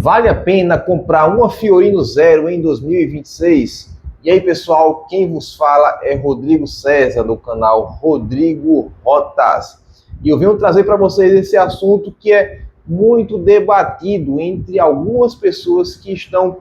Vale a pena comprar uma Fiorino Zero em 2026? E aí, pessoal, quem vos fala é Rodrigo César, do canal Rodrigo Rotas. E eu venho trazer para vocês esse assunto que é muito debatido entre algumas pessoas que estão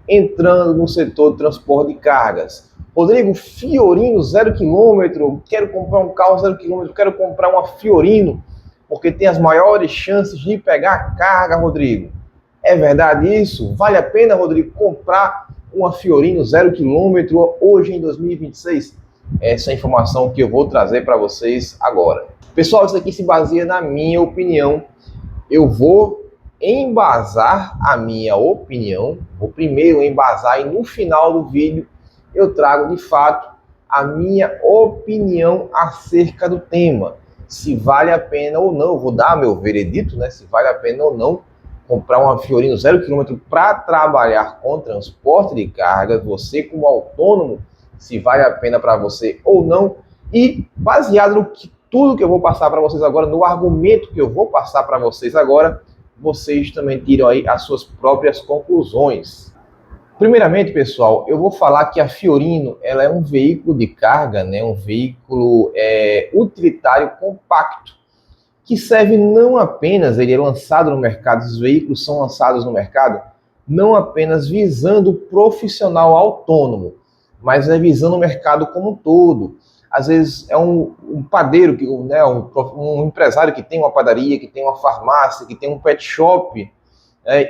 entrando no setor de transporte de cargas. Rodrigo, Fiorino 0 km, quero comprar um carro 0 km, quero comprar uma Fiorino, porque tem as maiores chances de pegar carga, Rodrigo. É verdade isso? Vale a pena, Rodrigo, comprar uma Fiorino 0 km hoje em 2026? Essa é a informação que eu vou trazer para vocês agora. Pessoal, isso aqui se baseia na minha opinião. Eu vou embasar a minha opinião, vou primeiro embasar e no final do vídeo eu trago de fato a minha opinião acerca do tema. Se vale a pena ou não, eu vou dar meu veredito, né? Se vale a pena ou não comprar uma Fiorino 0 km para trabalhar com transporte de cargas, você como autônomo, se vale a pena para você ou não, e baseado no que tudo que eu vou passar para vocês agora, no argumento que eu vou passar para vocês agora, vocês também tiram aí as suas próprias conclusões. Primeiramente, pessoal, eu vou falar que a Fiorino ela é um veículo de carga, né, um veículo utilitário compacto, que serve não apenas, ele é lançado no mercado, os veículos são lançados no mercado, não apenas visando o profissional autônomo, mas visando o mercado como um todo. Às vezes é um padeiro, né, um empresário que tem uma padaria, que tem uma farmácia, que tem um pet shop,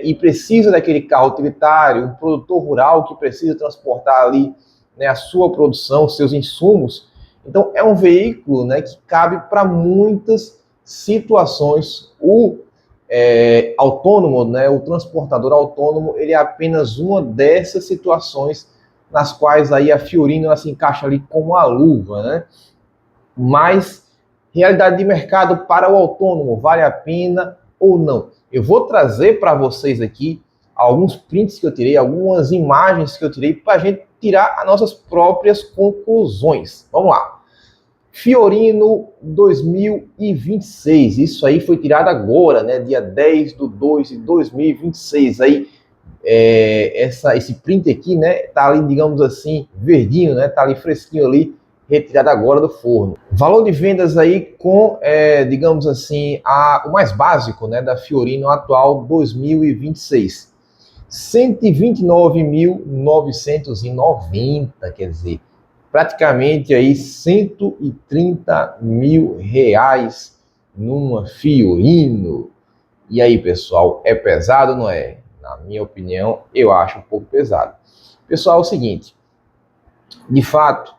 e precisa daquele carro utilitário, um produtor rural que precisa transportar ali, né, a sua produção, seus insumos. Então é um veículo, né, que cabe para muitas situações. O autônomo, né, o transportador autônomo, ele é apenas uma dessas situações nas quais aí a Fiorino ela se encaixa ali como uma luva, né? Mas realidade de mercado para o autônomo, vale a pena ou não? Eu vou trazer para vocês aqui alguns prints que eu tirei, algumas imagens que eu tirei para a gente tirar as nossas próprias conclusões. Vamos lá. Fiorino 2026, isso aí foi tirado agora, né, dia 10/2/2026, aí esse print aqui, né, tá ali, digamos assim, verdinho, né, tá ali fresquinho ali, retirado agora do forno. Valor de vendas aí com, digamos assim, o mais básico, né, da Fiorino atual 2026, 129.990, quer dizer, praticamente aí 130 mil reais numa Fiorino. E aí, pessoal, é pesado ou não é? Na minha opinião, eu acho um pouco pesado. Pessoal, é o seguinte, de fato,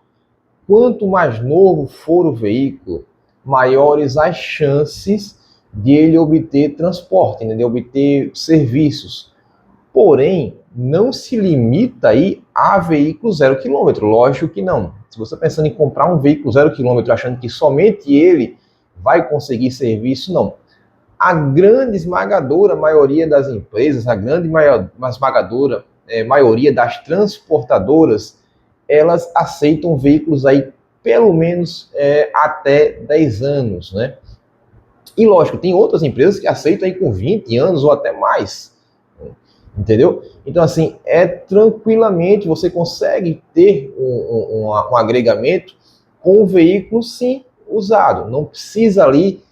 quanto mais novo for o veículo, maiores as chances de ele obter transporte, né, de obter serviços. Porém, não se limita aí a veículo 0 km, lógico que não. Se você está pensando em comprar um veículo 0 km achando que somente ele vai conseguir serviço, não. A grande esmagadora maioria das empresas, a grande esmagadora maioria das transportadoras, elas aceitam veículos aí pelo menos até 10 anos, né? E lógico, tem outras empresas que aceitam aí com 20 anos ou até mais, entendeu? Então assim, tranquilamente você consegue ter um agregamento com o veículo sim usado, não precisa ali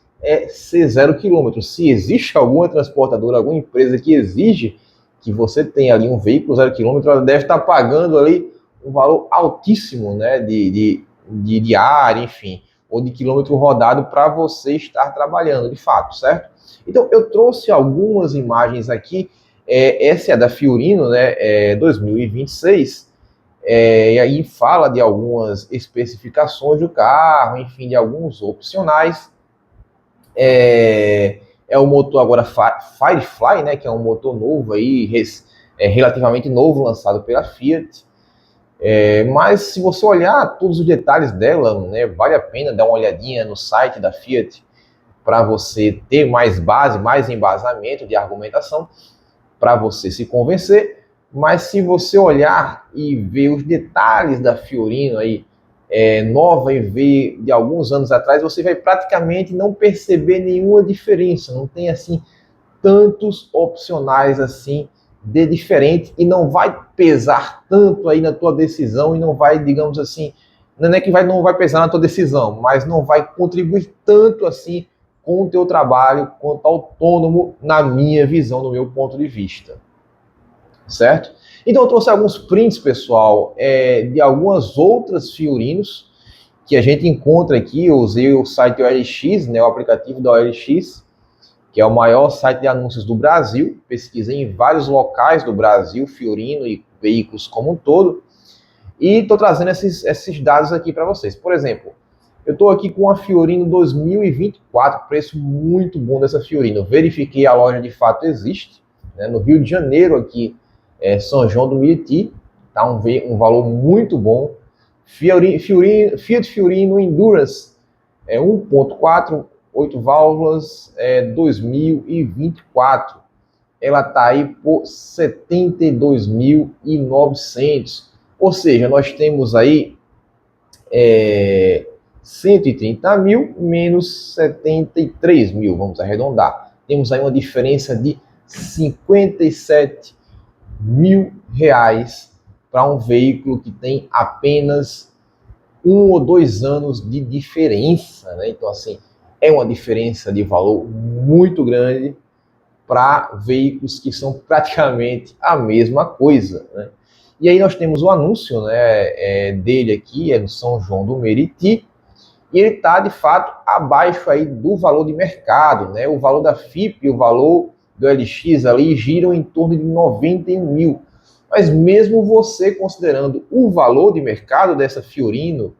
ser 0 km. Se existe alguma transportadora, alguma empresa que exige que você tenha ali um veículo 0 km, ela deve estar pagando ali um valor altíssimo, né, de diária, enfim, ou de quilômetro rodado para você estar trabalhando, de fato, certo? Então, eu trouxe algumas imagens aqui, essa é da Fiorino, né, 2026, e aí fala de algumas especificações do carro, enfim, de alguns opcionais. O motor agora Firefly, né, que é um motor novo aí, relativamente novo, lançado pela Fiat. Mas se você olhar todos os detalhes dela, né, vale a pena dar uma olhadinha no site da Fiat para você ter mais base, mais embasamento de argumentação, para você se convencer. Mas se você olhar e ver os detalhes da Fiorino aí, nova e ver de alguns anos atrás, você vai praticamente não perceber nenhuma diferença, não tem assim tantos opcionais assim de diferente e não vai pesar tanto aí na tua decisão e não vai, digamos assim, não é que não vai pesar na tua decisão, mas não vai contribuir tanto assim com o teu trabalho quanto autônomo, na minha visão, no meu ponto de vista. Certo? Então eu trouxe alguns prints, pessoal, de algumas outras Fiorinos que a gente encontra aqui. Eu usei o site OLX, né, o aplicativo da OLX, que é o maior site de anúncios do Brasil. Pesquisei em vários locais do Brasil, Fiorino e veículos como um todo, e estou trazendo esses dados aqui para vocês. Por exemplo, eu estou aqui com a Fiorino 2024, preço muito bom dessa Fiorino. Verifiquei, a loja de fato existe, né, no Rio de Janeiro, aqui, São João do Meriti, tá um valor muito bom. Fiat Fiorino Endurance 1.4, 8 válvulas, 2024. Ela está aí por 72.900. Ou seja, nós temos aí 130 mil menos 73 mil, vamos arredondar. Temos aí uma diferença de 57 mil reais para um veículo que tem apenas 1 ou 2 anos de diferença, né? Então, assim, é uma diferença de valor muito grande para veículos que são praticamente a mesma coisa, né? E aí nós temos o anúncio, né, dele aqui, no São João do Meriti, e ele está, de fato, abaixo aí do valor de mercado, né? O valor da FIP e o valor do LX ali giram em torno de 91 mil. Mas mesmo você considerando o valor de mercado dessa Fiorino,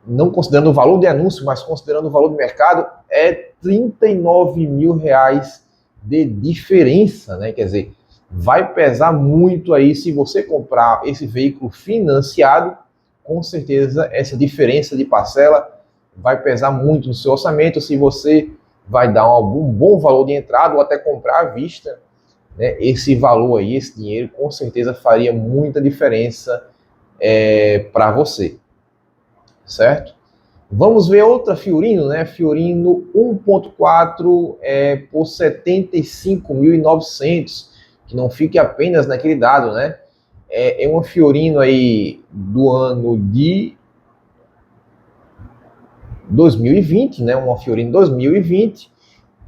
não considerando o valor de anúncio, mas considerando o valor de mercado, é 39 mil reais de diferença, né? Quer dizer, vai pesar muito aí se você comprar esse veículo financiado. Com certeza essa diferença de parcela vai pesar muito no seu orçamento. Se você vai dar um bom valor de entrada ou até comprar à vista, né, esse valor aí, esse dinheiro, com certeza faria muita diferença para você, certo? Vamos ver outra Fiorino, né? Fiorino 1.4 por 75.900, que não fique apenas naquele dado, né? É uma Fiorino aí do ano de 2020, né? Uma Fiorino 2020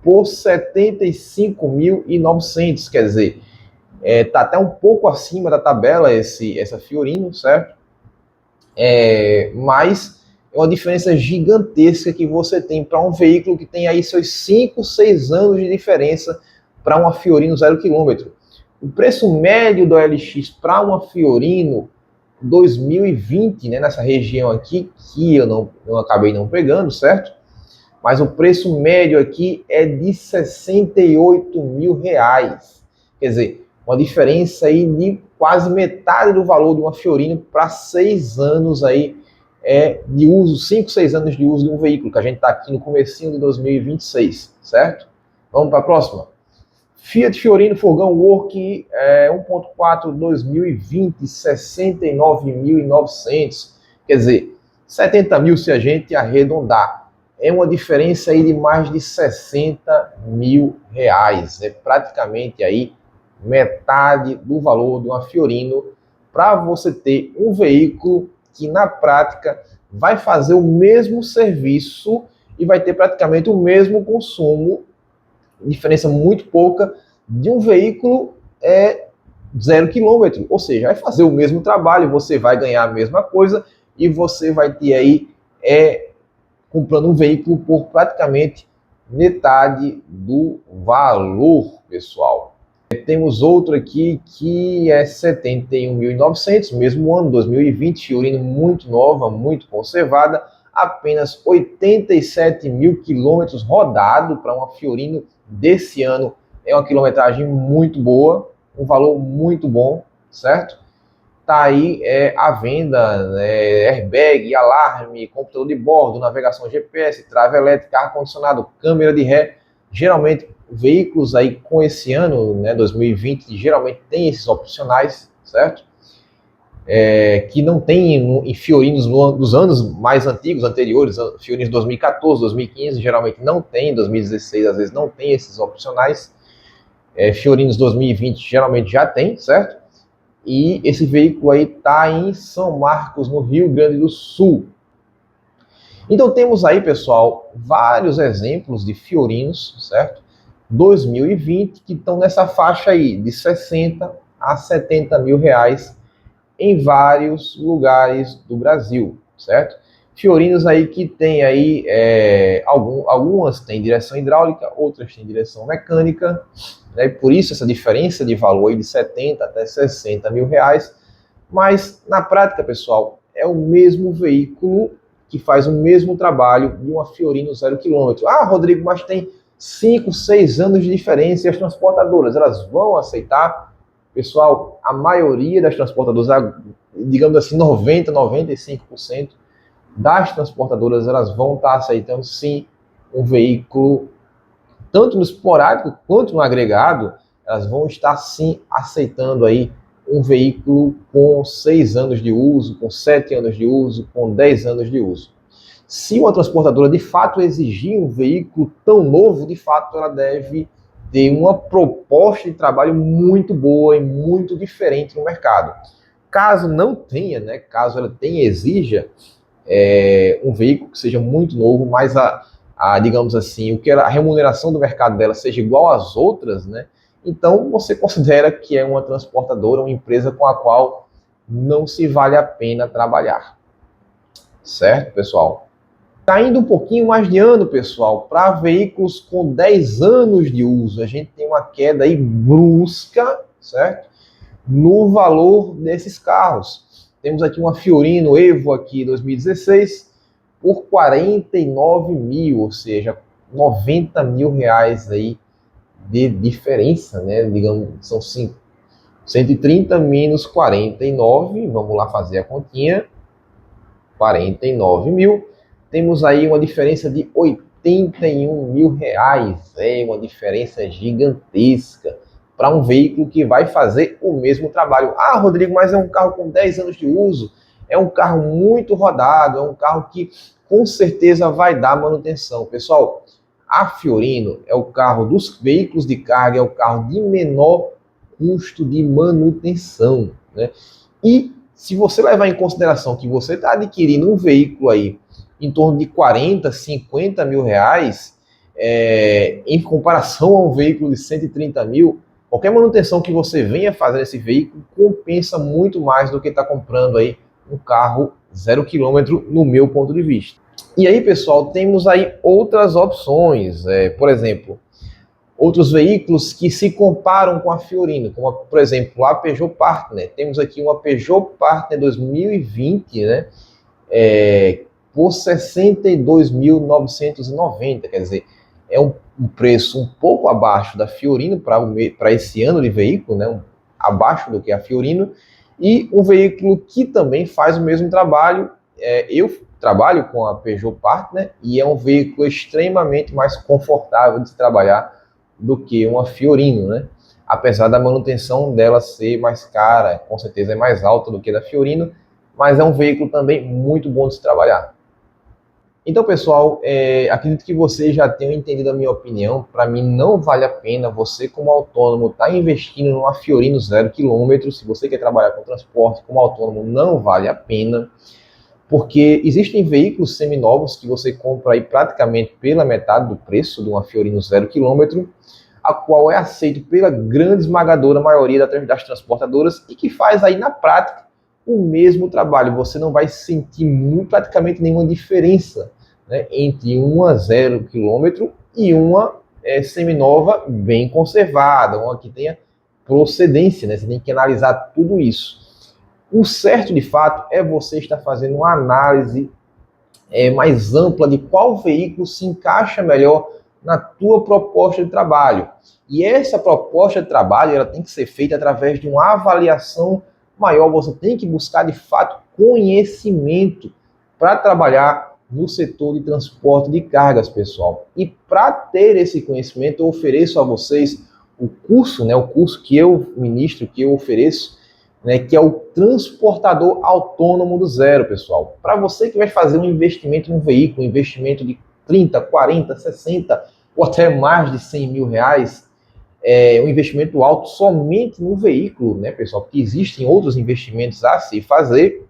por 75.900, quer dizer, tá até um pouco acima da tabela essa Fiorino, certo? Mas é uma diferença gigantesca que você tem para um veículo que tem aí seus 5, 6 anos de diferença para uma Fiorino 0 km. O preço médio do OLX para uma Fiorino 2020, né, nessa região aqui, que eu acabei não pegando, certo? Mas o preço médio aqui é de 68 mil reais. Quer dizer, uma diferença aí de quase metade do valor de uma Fiorino para 6 anos aí de uso, 5, 6 anos de uso de um veículo, que a gente está aqui no comecinho de 2026, certo? Vamos para a próxima. Fiat Fiorino Fogão Work 1.4 2020, 69.900. Quer dizer, 70 mil se a gente arredondar. É uma diferença aí de mais de 60 mil reais. É praticamente aí metade do valor de uma Fiorino para você ter um veículo que na prática vai fazer o mesmo serviço e vai ter praticamente o mesmo consumo, diferença muito pouca, de um veículo 0 km. Ou seja, vai fazer o mesmo trabalho, você vai ganhar a mesma coisa e você vai ter aí comprando um veículo por praticamente metade do valor, pessoal. Temos outro aqui que é 71.900, mesmo ano, 2020, Fiorino muito nova, muito conservada, apenas 87 mil quilômetros rodado para uma Fiorino desse ano. É uma quilometragem muito boa, um valor muito bom, certo? Tá aí à venda, né, airbag, alarme, computador de bordo, navegação GPS, trava elétrica, ar-condicionado, câmera de ré. Geralmente, veículos aí com esse ano, né, 2020, geralmente tem esses opcionais, certo? que não tem em Fiorinos dos anos mais antigos, anteriores, Fiorinos 2014, 2015, geralmente não tem, 2016 às vezes não tem esses opcionais, Fiorinos 2020 geralmente já tem, certo? E esse veículo aí está em São Marcos, no Rio Grande do Sul. Então temos aí, pessoal, vários exemplos de Fiorinos, certo? 2020, que estão nessa faixa aí, de 60 a 70 mil reais, em vários lugares do Brasil, certo? Fiorinos aí que tem aí, algumas têm direção hidráulica, outras têm direção mecânica, né? Por isso essa diferença de valor aí de 70 até 60 mil reais, mas na prática, pessoal, é o mesmo veículo que faz o mesmo trabalho de uma Fiorino 0 km. Ah, Rodrigo, mas tem 5, 6 anos de diferença e as transportadoras, elas vão aceitar? Pessoal, a maioria das transportadoras, digamos assim, 90, 95% das transportadoras, elas vão estar aceitando sim um veículo, tanto no esporádico quanto no agregado, elas vão estar sim aceitando aí um veículo com 6 anos de uso, com 7 anos de uso, com 10 anos de uso. Se uma transportadora de fato exigir um veículo tão novo, de fato ela deve ter uma proposta de trabalho muito boa e muito diferente no mercado. Caso não tenha, né, caso ela tenha, exija um veículo que seja muito novo, mas digamos assim, a remuneração do mercado dela seja igual às outras, né, então você considera que é uma transportadora, uma empresa com a qual não se vale a pena trabalhar. Certo, pessoal? Está indo um pouquinho mais de ano, pessoal, para veículos com 10 anos de uso. A gente tem uma queda aí brusca, certo? No valor desses carros. Temos aqui uma Fiorino Evo aqui 2016 por 49 mil, ou seja, 90 mil reais aí de diferença, né? Digamos, são 130 menos 49, vamos lá fazer a continha, 49 mil. Temos aí uma diferença de 81 mil reais, uma diferença gigantesca para um veículo que vai fazer o mesmo trabalho. Ah, Rodrigo, mas é um carro com 10 anos de uso, é um carro muito rodado, é um carro que com certeza vai dar manutenção. Pessoal, a Fiorino é o carro dos veículos de carga, é o carro de menor custo de manutenção, né? E se você levar em consideração que você está adquirindo um veículo aí em torno de 40, 50 mil reais, em comparação a um veículo de 130 mil, qualquer manutenção que você venha fazer nesse veículo compensa muito mais do que está comprando aí um carro 0 km, no meu ponto de vista. E aí, pessoal, temos aí outras opções, por exemplo, outros veículos que se comparam com a Fiorino, como, por exemplo, a Peugeot Partner. Temos aqui uma Peugeot Partner 2020, né, por 62.990, quer dizer, é um preço um pouco abaixo da Fiorino para esse ano de veículo, né, abaixo do que a Fiorino, e um veículo que também faz o mesmo trabalho. Eu trabalho com a Peugeot Partner e é um veículo extremamente mais confortável de se trabalhar do que uma Fiorino, né? Apesar da manutenção dela ser mais cara, com certeza é mais alta do que a da Fiorino, mas é um veículo também muito bom de se trabalhar. Então, pessoal, acredito que vocês já tenham entendido a minha opinião. Para mim, não vale a pena você, como autônomo, estar investindo numa Fiorino 0 km. Se você quer trabalhar com transporte como autônomo, não vale a pena, porque existem veículos seminovos que você compra aí praticamente pela metade do preço de uma Fiorino 0 km, a qual é aceito pela grande esmagadora maioria das transportadoras e que faz aí na prática o mesmo trabalho. Você não vai sentir praticamente nenhuma diferença, né, entre uma 0 km e uma seminova bem conservada, uma que tenha procedência, né? Você tem que analisar tudo isso. O certo, de fato, é você estar fazendo uma análise mais ampla de qual veículo se encaixa melhor na tua proposta de trabalho. E essa proposta de trabalho ela tem que ser feita através de uma avaliação maior. Você tem que buscar, de fato, conhecimento para trabalhar no setor de transporte de cargas, pessoal. E para ter esse conhecimento, eu ofereço a vocês o curso, né, o curso que eu ministro, que eu ofereço, né, que é o transportador autônomo do zero, pessoal. Para você que vai fazer um investimento em um veículo, um investimento de 30, 40, 60 ou até mais de 100 mil reais, um investimento alto somente no veículo, né, pessoal? Porque existem outros investimentos a se fazer.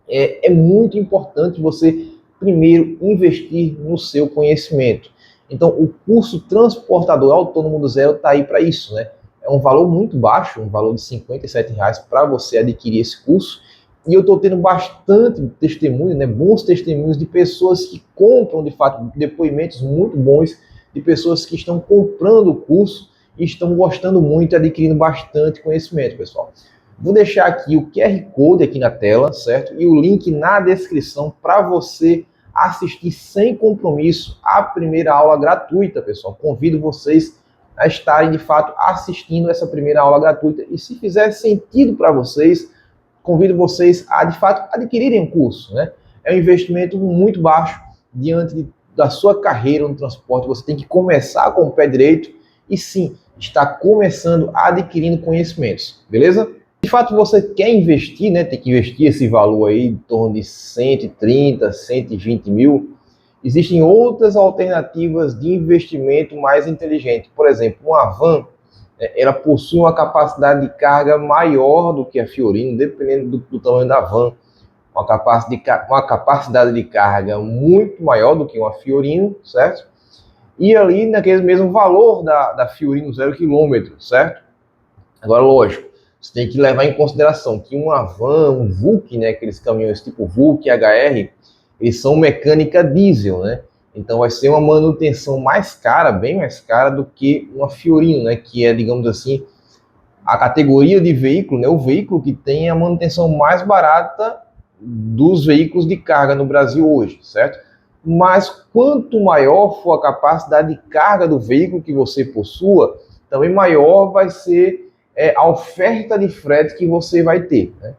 É muito importante você primeiro investir no seu conhecimento. Então, o curso Transportador Autônomo do Zero está aí para isso, né? É um valor muito baixo, um valor de R$ 57 para você adquirir esse curso. E eu estou tendo bastante testemunho, né, bons testemunhos de pessoas que compram, de fato, depoimentos muito bons de pessoas que estão comprando o curso e estão gostando muito e adquirindo bastante conhecimento, pessoal. Vou deixar aqui o QR Code aqui na tela, certo? E o link na descrição para você assistir sem compromisso a primeira aula gratuita, pessoal. Convido vocês a estarem, de fato, assistindo essa primeira aula gratuita. E se fizer sentido para vocês, convido vocês a, de fato, adquirirem o curso, né? É um investimento muito baixo diante da sua carreira no transporte. Você tem que começar com o pé direito e, sim, está começando adquirindo conhecimentos, beleza? De fato, você quer investir, né? Tem que investir esse valor aí em torno de 130, 120 mil. Existem outras alternativas de investimento mais inteligente. Por exemplo, uma van, ela possui uma capacidade de carga maior do que a Fiorino, dependendo do tamanho da van. Uma capacidade de carga muito maior do que uma Fiorino, certo? E ali naquele mesmo valor da Fiorino 0 km, certo? Agora, lógico, você tem que levar em consideração que uma van, um VUC, né, aqueles caminhões tipo VUC, HR, eles são mecânica diesel, né? Então vai ser uma manutenção mais cara, bem mais cara do que uma Fiorino, né, que é, digamos assim, a categoria de veículo, né, o veículo que tem a manutenção mais barata dos veículos de carga no Brasil hoje, certo? Mas quanto maior for a capacidade de carga do veículo que você possua, também maior vai ser a oferta de frete que você vai ter, né?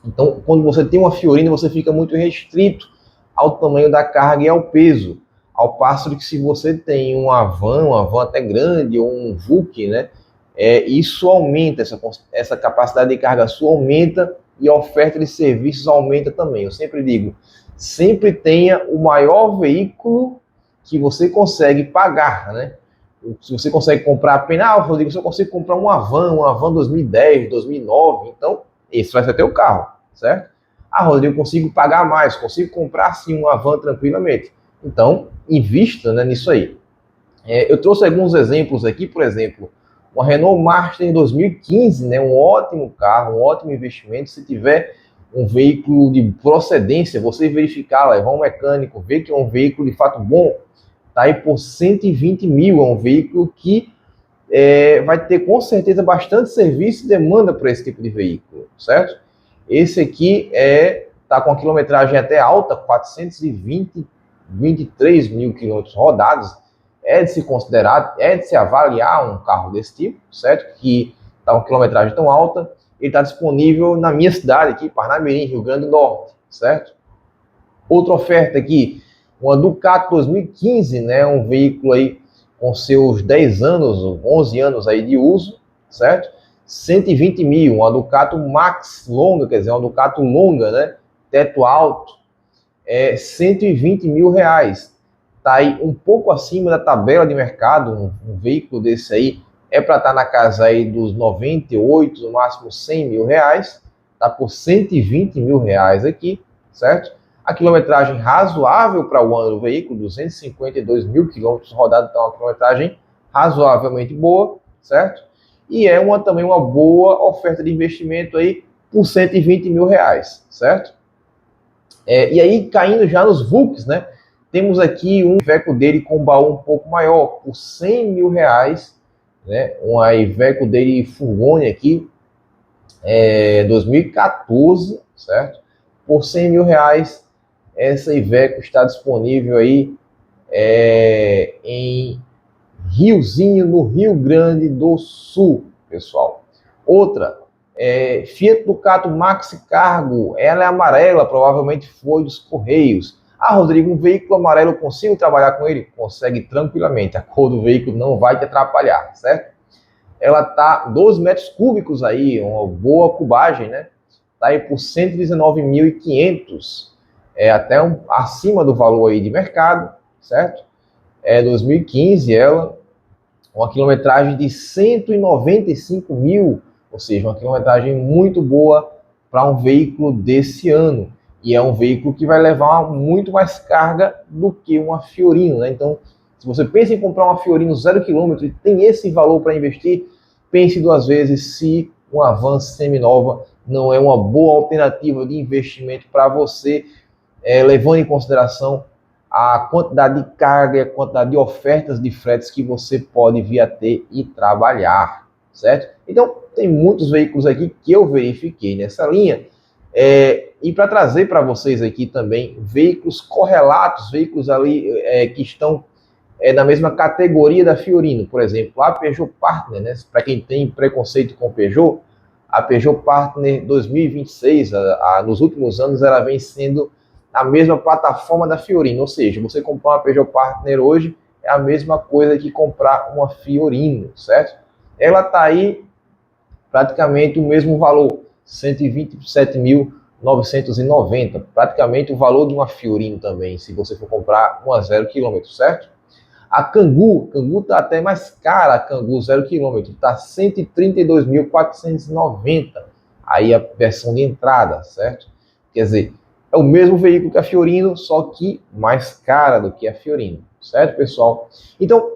Então, quando você tem uma Fiorino, você fica muito restrito ao tamanho da carga e ao peso. Ao passo de que se você tem uma van até grande, ou um VUC, né, isso aumenta, essa capacidade de carga sua aumenta e a oferta de serviços aumenta também. Eu sempre digo, sempre tenha o maior veículo que você consegue pagar, né? Se você consegue comprar apenas, Rodrigo, se eu consigo comprar uma van 2010, 2009, então esse vai ser teu carro, certo? Rodrigo, eu consigo pagar mais, consigo comprar sim uma van tranquilamente. Então, invista, né, nisso aí. Eu trouxe alguns exemplos aqui, por exemplo, uma Renault Master 2015, né, um ótimo carro, um ótimo investimento. Se tiver um veículo de procedência, você verificar, levar um mecânico, ver que é um veículo de fato bom, tá aí por 120 mil, é um veículo que vai ter com certeza bastante serviço e demanda para esse tipo de veículo, certo? Esse aqui tá com a quilometragem até alta, 423 mil quilômetros rodados. É de se considerar, é de se avaliar um carro desse tipo, certo? Que está com quilometragem tão alta. Ele está disponível na minha cidade aqui, Parnamirim, Rio Grande do Norte, certo? Outra oferta aqui, uma Ducato 2015, né? Um veículo aí com seus 10 anos, 11 anos aí de uso, certo? 120 mil, uma Ducato Max longa, quer dizer, uma Ducato longa, né? Teto alto, 120 mil reais. Tá aí um pouco acima da tabela de mercado, um veículo desse aí é para estar na casa aí dos 98, no máximo 100 mil reais, tá por 120 mil reais aqui, certo? A quilometragem razoável para o ano do veículo, 252 mil quilômetros rodados, então uma quilometragem razoavelmente boa, certo? E também uma boa oferta de investimento aí por 120 mil reais, certo? E aí, caindo já nos VUCs, né? Temos aqui um Iveco dele com baú um pouco maior, por 100 mil reais, né? Uma Iveco dele Furgone aqui, 2014, certo? Por 100 mil reais, essa Iveco está disponível aí em Riozinho, no Rio Grande do Sul, pessoal. Outra, Fiat Ducato Maxi Cargo, ela é amarela, provavelmente foi dos Correios. Rodrigo, um veículo amarelo, eu consigo trabalhar com ele? Consegue tranquilamente, a cor do veículo não vai te atrapalhar, certo? ela tá 12 metros cúbicos aí, uma boa cubagem, né? Tá aí por 119.500, até acima do valor aí de mercado, certo? 2015 ela, uma quilometragem de 195 mil, ou seja, uma quilometragem muito boa para um veículo desse ano. E é um veículo que vai levar muito mais carga do que uma Fiorino, né? Então, se você pensa em comprar uma Fiorino 0 km e tem esse valor para investir, pense duas vezes se uma Van seminova não é uma boa alternativa de investimento para você, levando em consideração a quantidade de carga e a quantidade de ofertas de fretes que você pode vir a ter e trabalhar, certo? Então, tem muitos veículos aqui que eu verifiquei nessa linha, e para trazer para vocês aqui também veículos correlatos, veículos ali que estão na mesma categoria da Fiorino, por exemplo, a Peugeot Partner, né? Para quem tem preconceito com Peugeot, a Peugeot Partner 2026, nos últimos anos, ela vem sendo a mesma plataforma da Fiorino, ou seja, você comprar uma Peugeot Partner hoje é a mesma coisa que comprar uma Fiorino, certo? Ela está aí praticamente o mesmo valor, 127.990, praticamente o valor de uma Fiorino também, se você for comprar uma 0 km, certo? A Kangoo está até mais cara, a Kangoo 0 km, está 132.490, aí a versão de entrada, certo? Quer dizer, é o mesmo veículo que a Fiorino, só que mais cara do que a Fiorino, certo, pessoal? Então,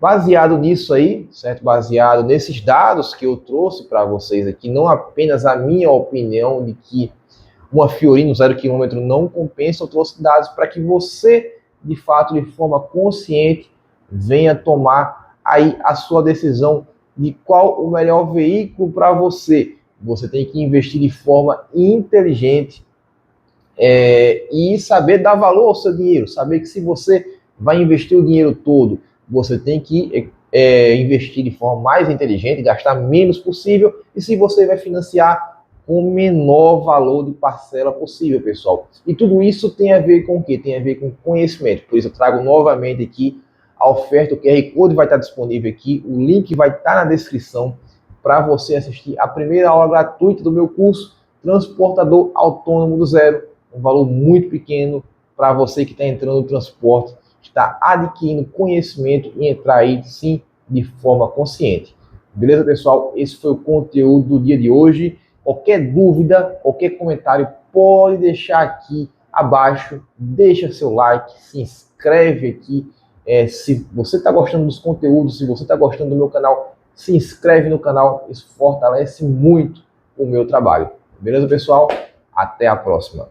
baseado nisso aí, certo? Baseado nesses dados que eu trouxe para vocês aqui, não apenas a minha opinião de que uma Fiorino 0 km não compensa, eu trouxe dados para que você, de fato, de forma consciente, venha tomar aí a sua decisão de qual o melhor veículo para você. Você tem que investir de forma inteligente e saber dar valor ao seu dinheiro, saber que se você vai investir o dinheiro todo, você tem que investir de forma mais inteligente, gastar menos possível, e se você vai financiar com o menor valor de parcela possível, pessoal. E tudo isso tem a ver com o quê? Tem a ver com conhecimento. Por isso eu trago novamente aqui a oferta, o QR Code vai estar disponível aqui, o link vai estar na descrição para você assistir a primeira aula gratuita do meu curso Transportador Autônomo do Zero, um valor muito pequeno para você que está entrando no transporte, está adquirindo conhecimento e entrar aí sim de forma consciente. Beleza, pessoal? Esse foi o conteúdo do dia de hoje. Qualquer dúvida, qualquer comentário, pode deixar aqui abaixo. Deixa seu like, se inscreve aqui. Se você está gostando dos conteúdos, se você está gostando do meu canal, se inscreve no canal. Isso fortalece muito o meu trabalho. Beleza, pessoal? Até a próxima.